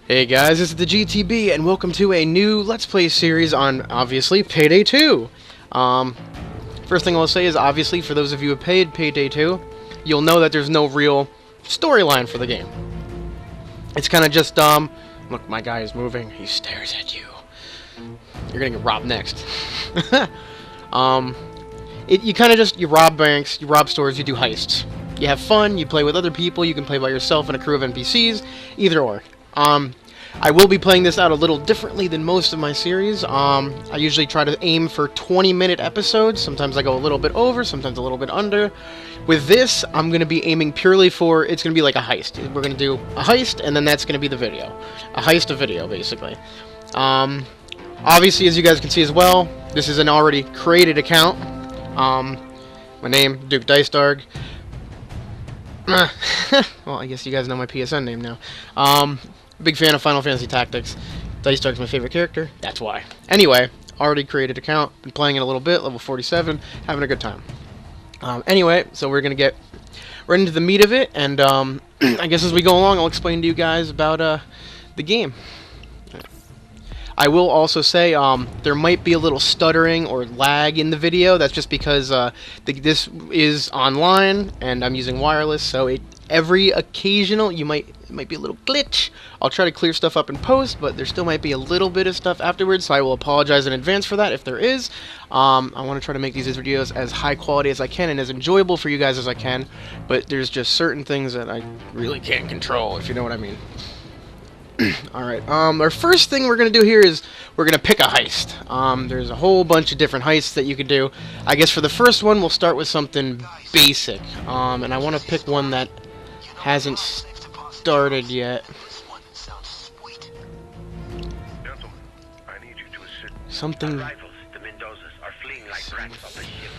Hey guys, this is TheGtb, and welcome to a new Let's Play series on, obviously, Payday 2. First thing I'll say is, obviously, for those of you who played Payday 2, you'll know that there's no real storyline for the game. It's kind of just, look, my guy is moving, he stares at you. You're gonna get robbed next. You kind of just, you rob banks, you rob stores, you do heists. You have fun, you play with other people, you can play by yourself and a crew of NPCs, either or. I will be playing this out a little differently than most of my series. I usually try to aim for 20-minute episodes. Sometimes I go a little bit over, sometimes a little bit under. With this, I'm going to be aiming purely for, it's going to be like a heist. We're going to do a heist, and then that's going to be the video. A heist of video, basically. Obviously, as you guys can see as well, this is an already created account. My name, TheGtb. Well, I guess you guys know my PSN name now. Big fan of Final Fantasy Tactics. Dice Dark's my favorite character. That's why. Anyway, already created account. Been playing it a little bit. Level 47. Having a good time. Anyway, so we're gonna get right into the meat of it, and I guess as we go along, I'll explain to you guys about the game. I will also say there might be a little stuttering or lag in the video. That's just because this is online and I'm using wireless, so every occasional it might be a little glitch. I'll try to clear stuff up in post, but there still might be a little bit of stuff afterwards, so I will apologize in advance for that if there is. I want to try to make these videos as high quality as I can and as enjoyable for you guys as I can, but there's just certain things that I really can't control, if you know what I mean. Alright, our first thing we're going to do here is we're going to pick a heist. There's a whole bunch of different heists that you could do. I guess for the first one, we'll start with something basic. And I want to pick one that hasn't started yet. Something... The Mendozas are fleeing like rats off the ship.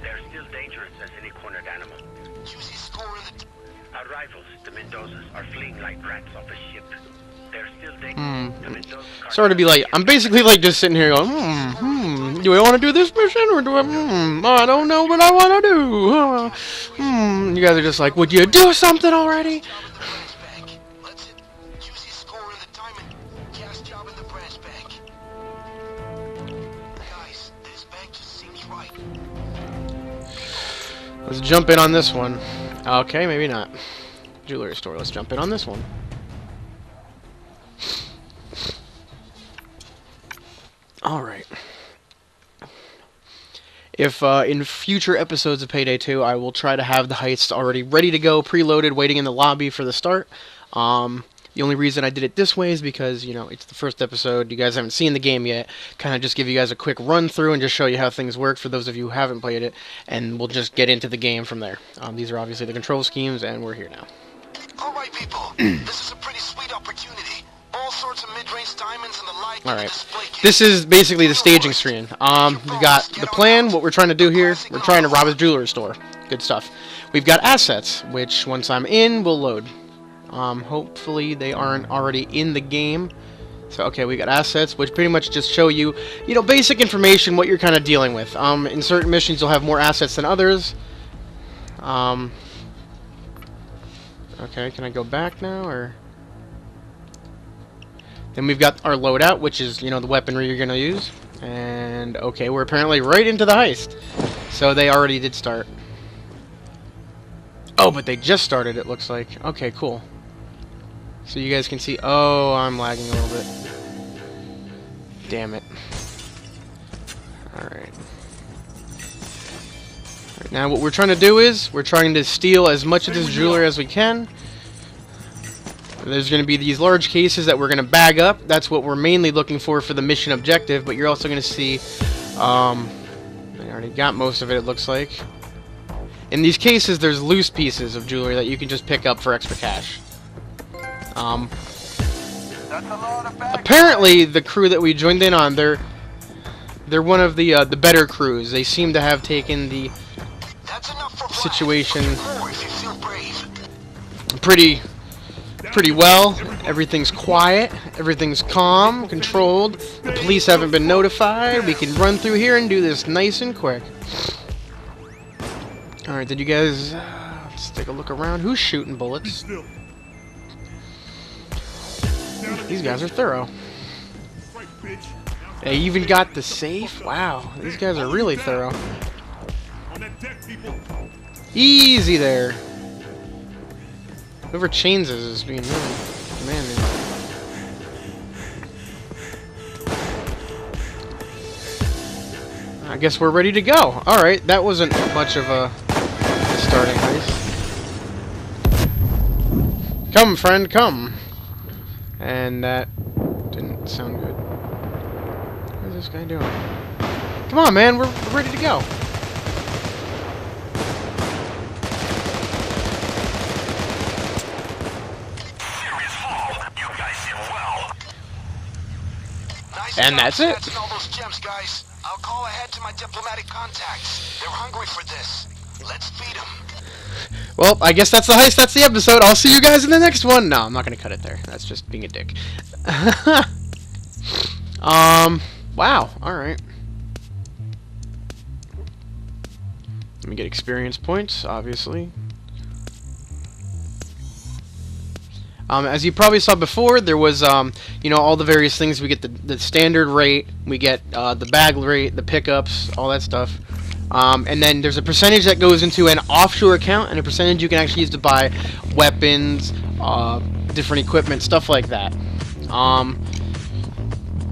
They're still dangerous as any cornered animal. Our rivals, the Mendozas, are fleeing like rats off the ship. They're still dangerous. Sorry to be like, I'm basically like just sitting here going, do I want to do this mission or do I don't know what I want to do. You guys are just like, would you do something already? Let's jump in on this one. Okay, maybe not. Jewelry store. Let's jump in on this one. Alright. If in future episodes of Payday 2, I will try to have the heists already ready to go, preloaded, waiting in the lobby for the start. The only reason I did it this way is because, you know, it's the first episode. You guys haven't seen the game yet. Kind of just give you guys a quick run through and just show you how things work for those of you who haven't played it. And we'll just get into the game from there. These are obviously the control schemes, and we're here now. Alright, people. This is a pretty sweet opportunity. All sorts of mid-range diamonds and the like. Alright. This is basically the staging screen. We've got the plan, what we're trying to do here. We're trying to rob a jewelry store. Good stuff. We've got assets, which once I'm in, we'll load. Hopefully they aren't already in the game. So, okay, we got assets, which pretty much just show you, you know, basic information, what you're kind of dealing with. In certain missions, you'll have more assets than others. Okay, can I go back now, or... Then we've got our loadout, which is, you know, the weaponry you're going to use. And, okay, we're apparently right into the heist. So they already did start. Oh, but they just started, it looks like. Okay, cool. So you guys can see... Oh, I'm lagging a little bit. Damn it. Alright. Now what we're trying to do is, we're trying to steal as much of this jewelry as we can. There's going to be these large cases that we're going to bag up. That's what we're mainly looking for the mission objective, but you're also going to see... I already got most of it, it looks like. In these cases, there's loose pieces of jewelry that you can just pick up for extra cash. Apparently, the crew that we joined in on, they're one of the better crews. They seem to have taken the situation pretty well. Everything's quiet, everything's calm, controlled. The police haven't been notified. We can run through here and do this nice and quick. Alright, did you guys... let's take a look around. Who's shooting bullets? These guys are thorough. They even got the safe. Wow, these guys are really thorough. Easy there. Whoever chains us is being really commanding. I guess we're ready to go. Alright, that wasn't much of a starting heist. Come, friend, come. And that didn't sound good. What is this guy doing? Come on, man, we're ready to go. And that's it. All those gems, guys. I'll call ahead to my diplomatic contacts. They're hungry for this. Let's feed them. Well, I guess that's the heist. That's the episode. I'll see you guys in the next one. No, I'm not gonna cut it there. That's just being a dick. Wow. All right. Let me get experience points, obviously. As you probably saw before, there was, you know, all the various things. We get the standard rate, we get the bag rate, the pickups, all that stuff. And then there's a percentage that goes into an offshore account, and a percentage you can actually use to buy weapons, different equipment, stuff like that.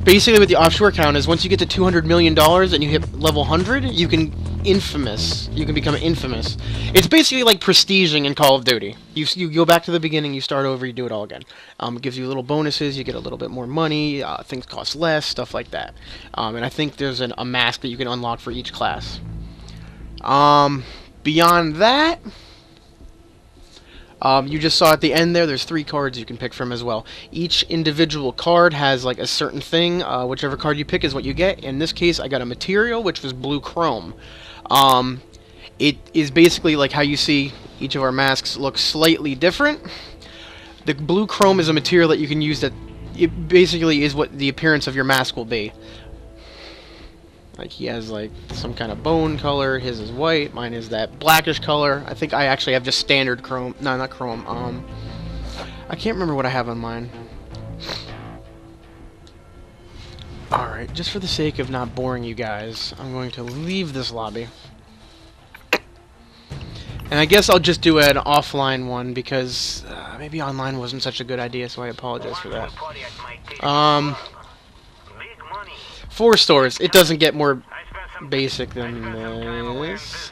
Basically, what the offshore account is, once you get to $200 million and you hit level 100, you can become infamous. It's basically like prestiging in Call of Duty. You go back to the beginning, you start over, you do it all again. It gives you little bonuses, you get a little bit more money, things cost less, stuff like that. And I think there's a mask that you can unlock for each class. Beyond that, you just saw at the end there's 3 cards you can pick from as well. Each individual card has like a certain thing. Whichever card you pick is what you get. In this case, I got a material, which was blue chrome. It is basically like how you see each of our masks look slightly different. The blue chrome is a material that you can use that it basically is what the appearance of your mask will be. Like, he has like some kind of bone color. His is white. Mine is that blackish color. I think I actually have just standard chrome. No, not chrome. I can't remember what I have on mine. Alright, just for the sake of not boring you guys, I'm going to leave this lobby. And I guess I'll just do an offline one because maybe online wasn't such a good idea, so I apologize for that. 4 stores. It doesn't get more basic than this.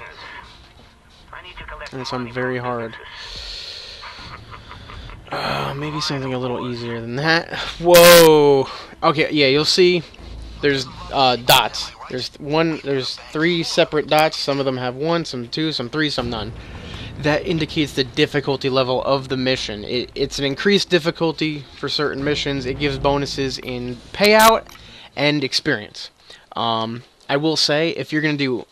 And it's on very hard. Maybe something a little easier than that. Whoa! Okay, yeah, you'll see there's dots. There's 3 separate dots. Some of them have 1, some 2, some 3, some none. That indicates the difficulty level of the mission. It's an increased difficulty for certain missions. It gives bonuses in payout and experience. I will say, if you're going to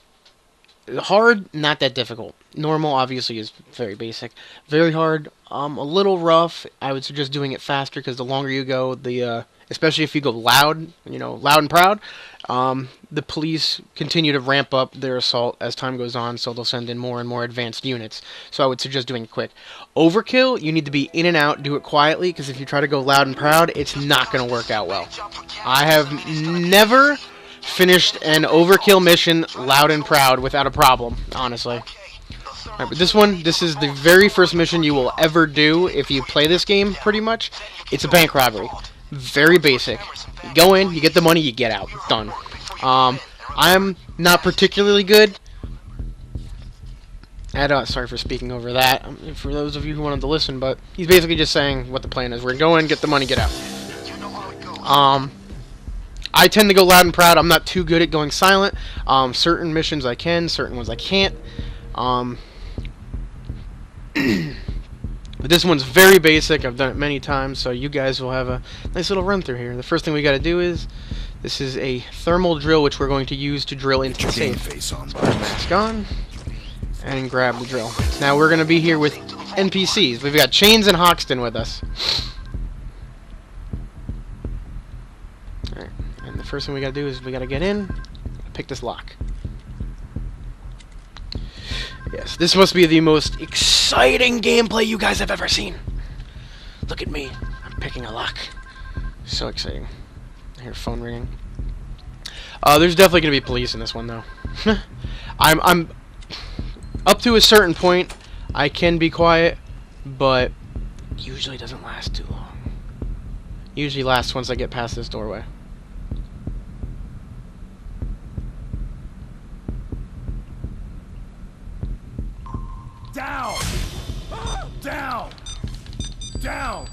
do hard, not that difficult. Normal, obviously, is very basic. Very hard, a little rough. I would suggest doing it faster, because the longer you go, especially if you go loud, loud and proud, the police continue to ramp up their assault as time goes on, so they'll send in more and more advanced units. So I would suggest doing it quick. Overkill, you need to be in and out, do it quietly, because if you try to go loud and proud, it's not going to work out well. I have never finished an overkill mission loud and proud without a problem, honestly. Alright, but this is the very first mission you will ever do if you play this game, pretty much. It's a bank robbery. Very basic. You go in, you get the money, you get out. Done. I'm not particularly good at, sorry for speaking over that, for those of you who wanted to listen, but he's basically just saying what the plan is. We're going to go in, get the money, get out. I tend to go loud and proud. I'm not too good at going silent. Certain missions I can, certain ones I can't. But this one's very basic. I've done it many times, so you guys will have a nice little run through here. The first thing we got to do is, this is a thermal drill, which we're going to use to drill into the safe. So mask on, and grab the drill. Now we're going to be here with NPCs. We've got Chains and Hoxton with us. Alright, and the first thing we got to do is we got to get in, pick this lock. Yes, this must be the most exciting gameplay you guys have ever seen. Look at me. I'm picking a lock. So exciting. I hear phone ringing. There's definitely gonna be police in this one, though. I'm up to a certain point. I can be quiet, but usually doesn't last too long. Usually lasts once I get past this doorway. Down! Down! Down!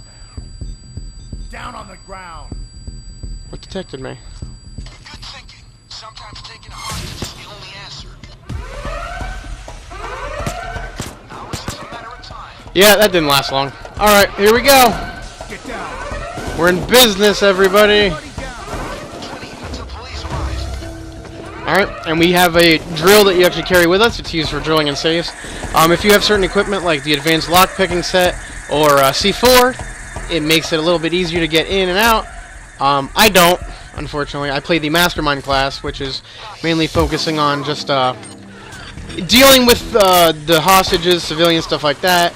Down on the ground! What detected me? Good thinking. Sometimes taking a hostage is the only answer. Now it's just a matter of time. Yeah, that didn't last long. Alright, here we go. Get down! We're in business, everybody. Until police arrive. Alright, and we have a drill that you actually carry with us. It's used for drilling in safes. If you have certain equipment like the advanced lockpicking set or C4, it makes it a little bit easier to get in and out. I don't, unfortunately. I play the Mastermind class, which is mainly focusing on just dealing with the hostages, civilian stuff like that,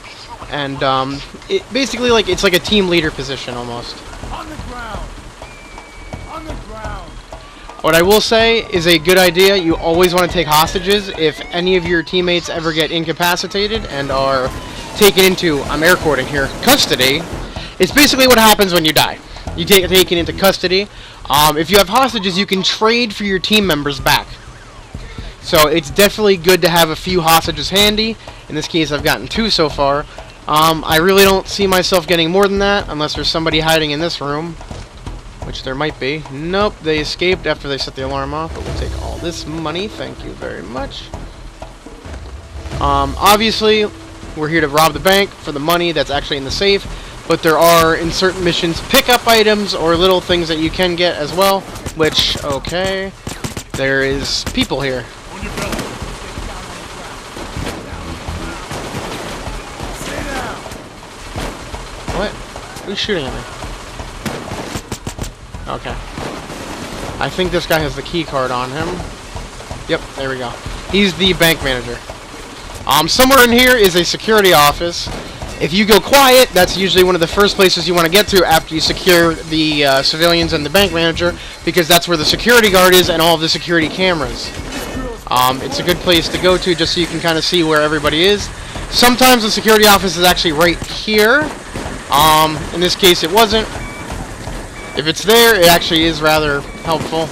and it basically it's like a team leader position almost. On the ground! On the ground! What I will say is a good idea. You always want to take hostages if any of your teammates ever get incapacitated and are taken into, I'm air quoting here, custody. It's basically what happens when you die. You get taken into custody. If you have hostages, you can trade for your team members back. So it's definitely good to have a few hostages handy. In this case, I've gotten 2 so far. I really don't see myself getting more than that unless there's somebody hiding in this room. Which there might be. Nope, they escaped after they set the alarm off, but we'll take all this money. Thank you very much. Obviously, we're here to rob the bank for the money that's actually in the safe, but there are, in certain missions, pick-up items or little things that you can get as well, which, okay, there is people here. On your belly! Stay down! What? Who's shooting at me? Okay. I think this guy has the key card on him. Yep, there we go. He's the bank manager. Somewhere in here is a security office. If you go quiet, that's usually one of the first places you want to get to after you secure the civilians and the bank manager, because that's where the security guard is and all of the security cameras. It's a good place to go to just so you can kind of see where everybody is. Sometimes the security office is actually right here. In this case, it wasn't. If it's there, it actually is rather helpful.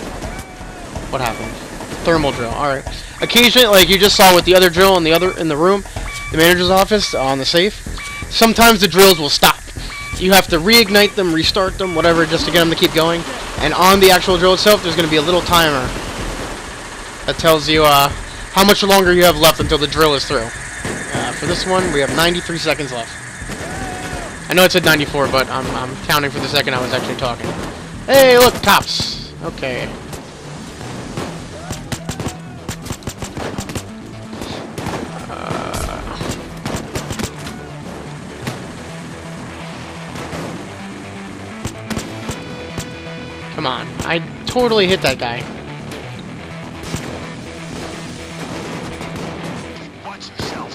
What happened? Thermal drill. Alright. Occasionally, like you just saw with the other drill in the room, the manager's office on the safe, sometimes the drills will stop. You have to reignite them, restart them, whatever, just to get them to keep going. And on the actual drill itself, there's going to be a little timer that tells you how much longer you have left until the drill is through. For this one, we have 93 seconds left. I know it said 94, but I'm counting for the second I was actually talking. Hey, look, cops. Okay. Come on. I totally hit that guy. Watch yourself.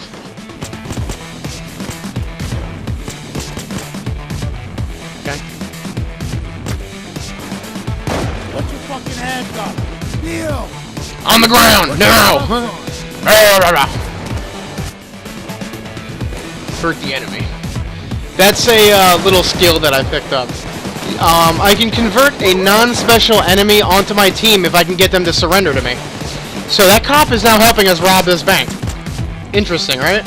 Okay. Put your fucking hands up! Kneel! On the ground! Now! Hurt the enemy. That's a little skill that I picked up. I can convert a non-special enemy onto my team if I can get them to surrender to me. So that cop is now helping us rob this bank. Interesting, right?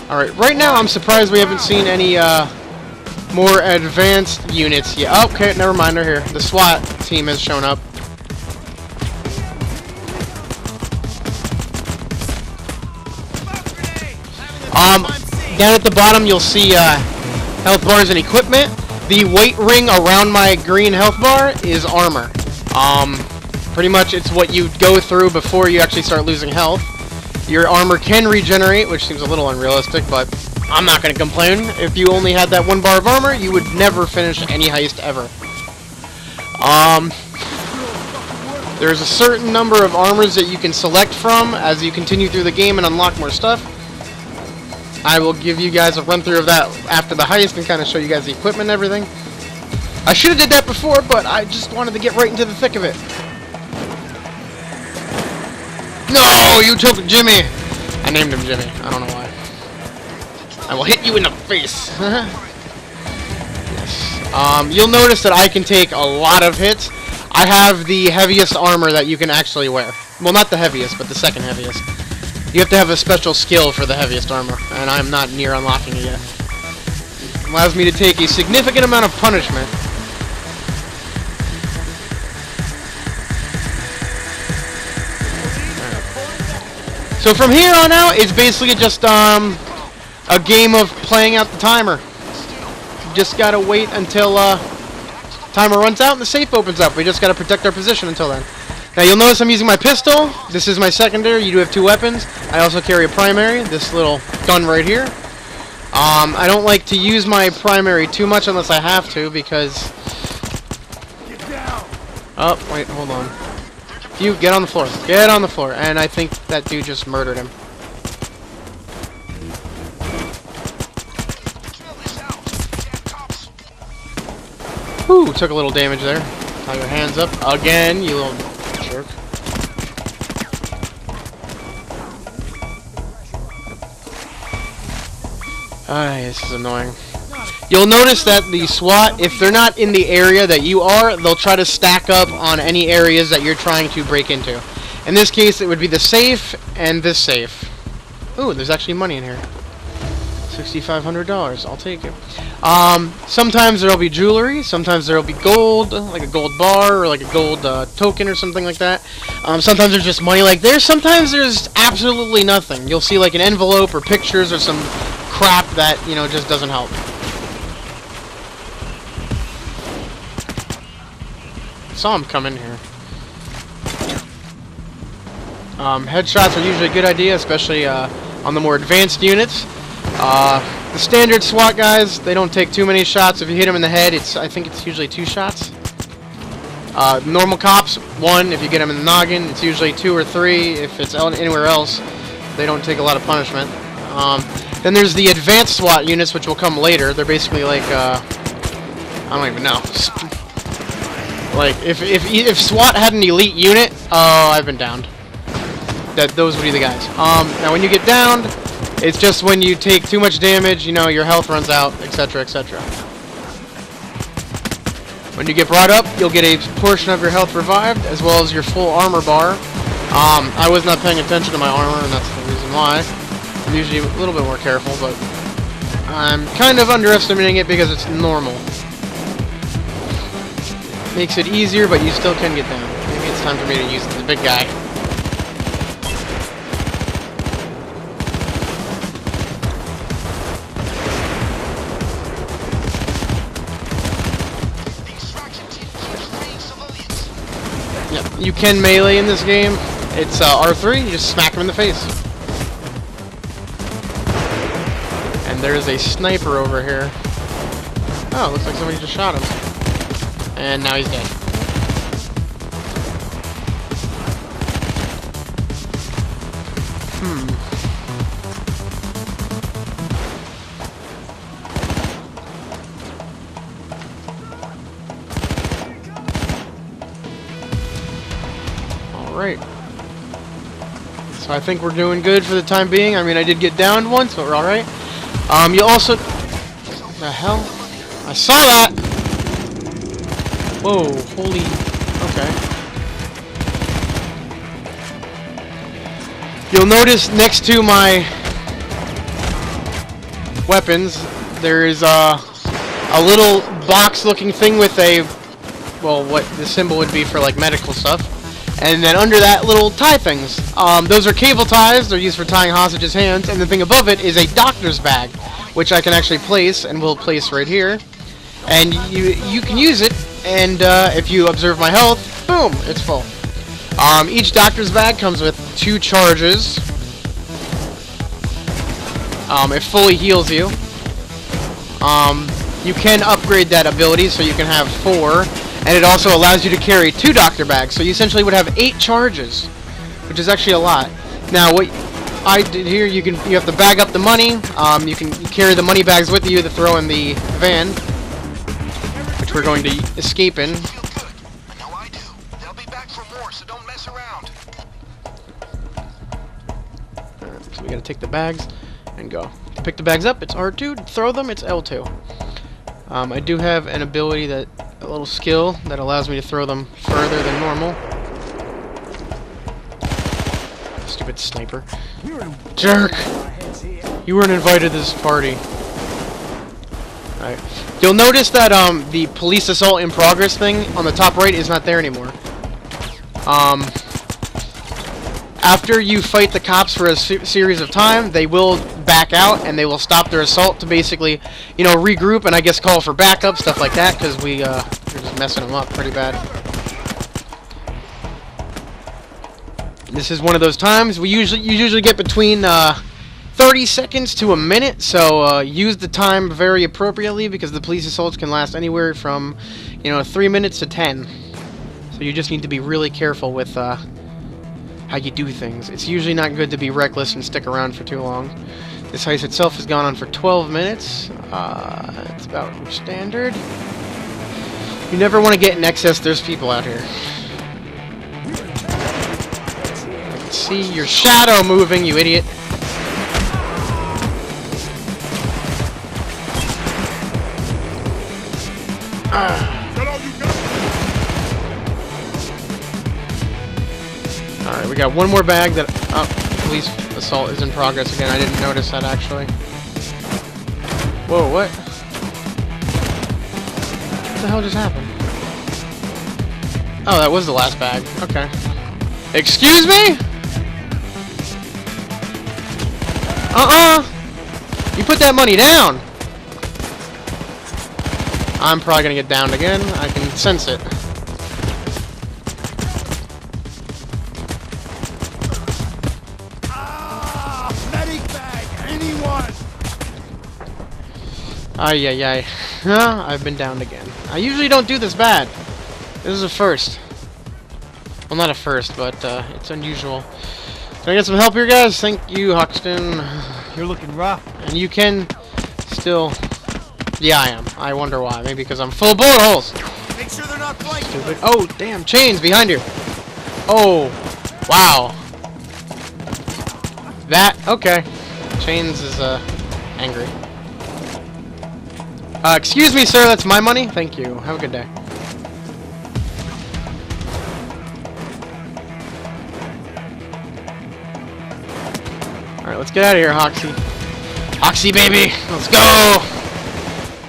Alright, right now I'm surprised we haven't seen any more advanced units yet. Oh, okay, never mind, they're here. The SWAT team has shown up. Down at the bottom you'll see health bars and equipment. The white ring around my green health bar is armor. Pretty much it's what you go through before you actually start losing health. Your armor can regenerate, which seems a little unrealistic, but I'm not going to complain. If you only had that 1 bar of armor, you would never finish any heist ever. There's a certain number of armors that you can select from as you continue through the game and unlock more stuff. I will give you guys a run through of that after the heist and kind of show you guys the equipment and everything. I should have did that before, but I just wanted to get right into the thick of it. No, you took Jimmy. I named him Jimmy. I don't know why. I will hit you in the face. Yes. You'll notice that I can take a lot of hits. I have the heaviest armor that you can actually wear. Well, not the heaviest, but the second heaviest. You have to have a special skill for the heaviest armor, and I'm not near unlocking it yet. It allows me to take a significant amount of punishment. So from here on out, it's basically just a game of playing out the timer. You just gotta wait until timer runs out and the safe opens up. We just gotta protect our position until then. Now you'll notice I'm using my pistol. This is my secondary. You do have 2 weapons. I also carry a primary, this little gun right here. I don't like to use my primary too much unless I have to because... Oh, wait, hold on. You, get on the floor. Get on the floor. And I think that dude just murdered him. Whew, took a little damage there. Tie your hands up. Again, you little jerk. This is annoying. You'll notice that the SWAT, if they're not in the area that you are, they'll try to stack up on any areas that you're trying to break into. In this case, it would be the safe and this safe. Ooh, there's actually money in here. $6,500. I'll take it. Sometimes there'll be jewelry. Sometimes there'll be gold, like a gold bar or like a gold token or something like that. Sometimes there's just money like there. Sometimes there's absolutely nothing. You'll see like an envelope or pictures or some crap that, you know, just doesn't help. Saw him come in here. Headshots are usually a good idea, especially on the more advanced units. The standard SWAT guys, they don't take too many shots. If you hit them in the head, I think it's usually 2 shots. Normal cops, 1. If you get them in the noggin, it's usually 2 or 3. If it's anywhere else, they don't take a lot of punishment. Then there's the advanced SWAT units, which will come later. They're basically like, I don't even know. Like, if SWAT had an elite unit, oh, I've been downed. Those would be the guys. Now when you get downed, it's just when you take too much damage, you know, your health runs out, etc., etc. When you get brought up, you'll get a portion of your health revived, as well as your full armor bar. I was not paying attention to my armor, and that's the reason why. I'm usually a little bit more careful, but I'm kind of underestimating it because it's normal. Makes it easier, but you still can get down. Maybe it's time for me to use the big guy. Yep, you can melee in this game. It's R3, you just smack him in the face. And there's a sniper over here. Oh, looks like somebody just shot him. And now he's dead. Alright. So I think we're doing good for the time being. I mean, I did get downed once, but we're alright. You also... What the hell? I saw that! Whoa, holy... Okay. You'll notice next to my weapons, there is a little box-looking thing with a... Well, what the symbol would be for, like, medical stuff. And then under that, little tie things. Those are cable ties. They're used for tying hostages' hands. And the thing above it is a doctor's bag, which I can actually place, and will place right here. And you can use it, and if you observe my health, boom, it's full. Each doctor's bag comes with 2 charges. It fully heals you. You can upgrade that ability, so you can have 4, and it also allows you to carry 2 doctor bags, so you essentially would have 8 charges, which is actually a lot. Now, I did here. You have to bag up the money. You can carry the money bags with you to throw in the van, which we're going to escape in. Feel good. I know I do. They'll be back for more, so don't mess around. So we gotta take the bags and go. To pick the bags up, it's R2. To throw them, it's L2. I do have an ability a little skill that allows me to throw them further than normal. Stupid sniper. Jerk! You weren't invited to this party. Alright. You'll notice that the police assault in progress thing on the top right is not there anymore. After you fight the cops for a series of time, they will back out and they will stop their assault to basically, you know, regroup and I guess call for backup, stuff like that, because we're just messing them up pretty bad. This is one of those times you usually get between 30 seconds to a minute, so use the time very appropriately because the police assaults can last anywhere from, you know, 3 minutes to 10. So you just need to be really careful with how you do things. It's usually not good to be reckless and stick around for too long. This heist itself has gone on for 12 minutes. It's about standard. You never want to get in excess. There's people out here. I can see your shadow moving, you idiot. Alright, we got one more bag that... Oh, police assault is in progress again. I didn't notice that, actually. Whoa, what? What the hell just happened? Oh, that was the last bag. Okay. Excuse me? You put that money down! I'm probably gonna get downed again. I can sense it. Medic bag, anyone? Ay, ay, ay. I've been downed again. I usually don't do this bad. This is a first. Well, not a first, but it's unusual. Can I get some help here, guys? Thank you, Hoxton. You're looking rough. And you can still... Yeah, I am. I wonder why. Maybe because I'm full of bullet holes. Make sure they're not flanking. Stupid. Oh, damn. Chains behind you. Oh. Wow. That. Okay. Chains is, angry. Excuse me, sir. That's my money. Thank you. Have a good day. Alright, let's get out of here, Hoxie. Hoxie, baby! Let's go!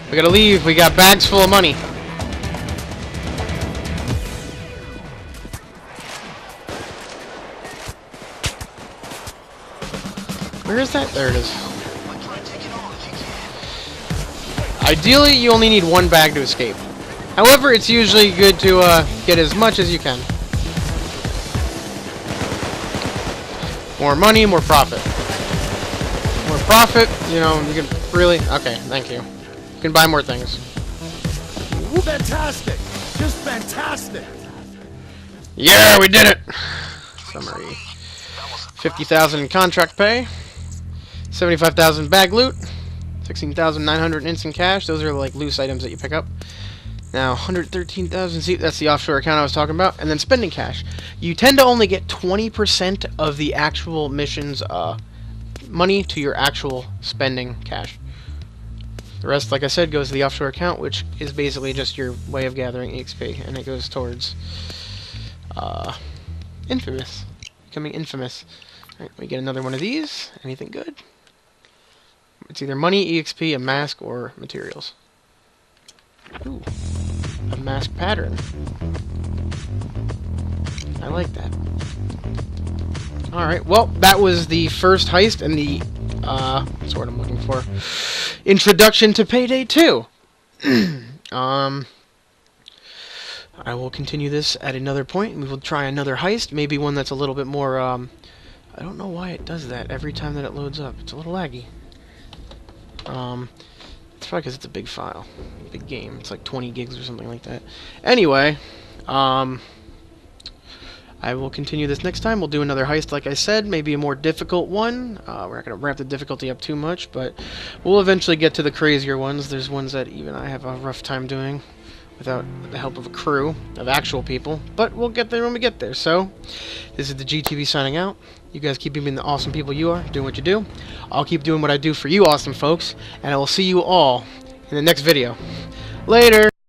We gotta leave. We got bags full of money. Where is that? There it is. Ideally, you only need one bag to escape. However, it's usually good to get as much as you can. More money, more profit. More profit, you know, you can really... Okay, thank you. You can buy more things. Fantastic! Just fantastic! Yeah, we did it! Summary. 50,000 in contract pay. 75,000 bag loot. 16,900 in instant cash. Those are like loose items that you pick up. Now, 113,000. See, that's the offshore account I was talking about. And then spending cash. You tend to only get 20% of the actual mission's money to your actual spending cash. The rest, like I said, goes to the offshore account, which is basically just your way of gathering EXP, and it goes towards infamous, becoming infamous. All right, we get another one of these. Anything good? It's either money, EXP, a mask, or materials. Ooh, a mask pattern. I like that. Alright, well, that was the first heist and the, that's what I'm looking for. Introduction to Payday 2. I will continue this at another point. We will try another heist, maybe one that's a little bit more, I don't know why it does that every time that it loads up. It's a little laggy. It's probably because it's a big file, big game. It's like 20 gigs or something like that. Anyway, I I will continue this next time. We'll do another heist, like I said, maybe a more difficult one. We're not going to ramp the difficulty up too much, but we'll eventually get to the crazier ones. There's ones that even I have a rough time doing without the help of a crew of actual people, but we'll get there when we get there. So, this is the TheGtb signing out. You guys keep being the awesome people you are, doing what you do. I'll keep doing what I do for you awesome folks, and I will see you all in the next video. Later!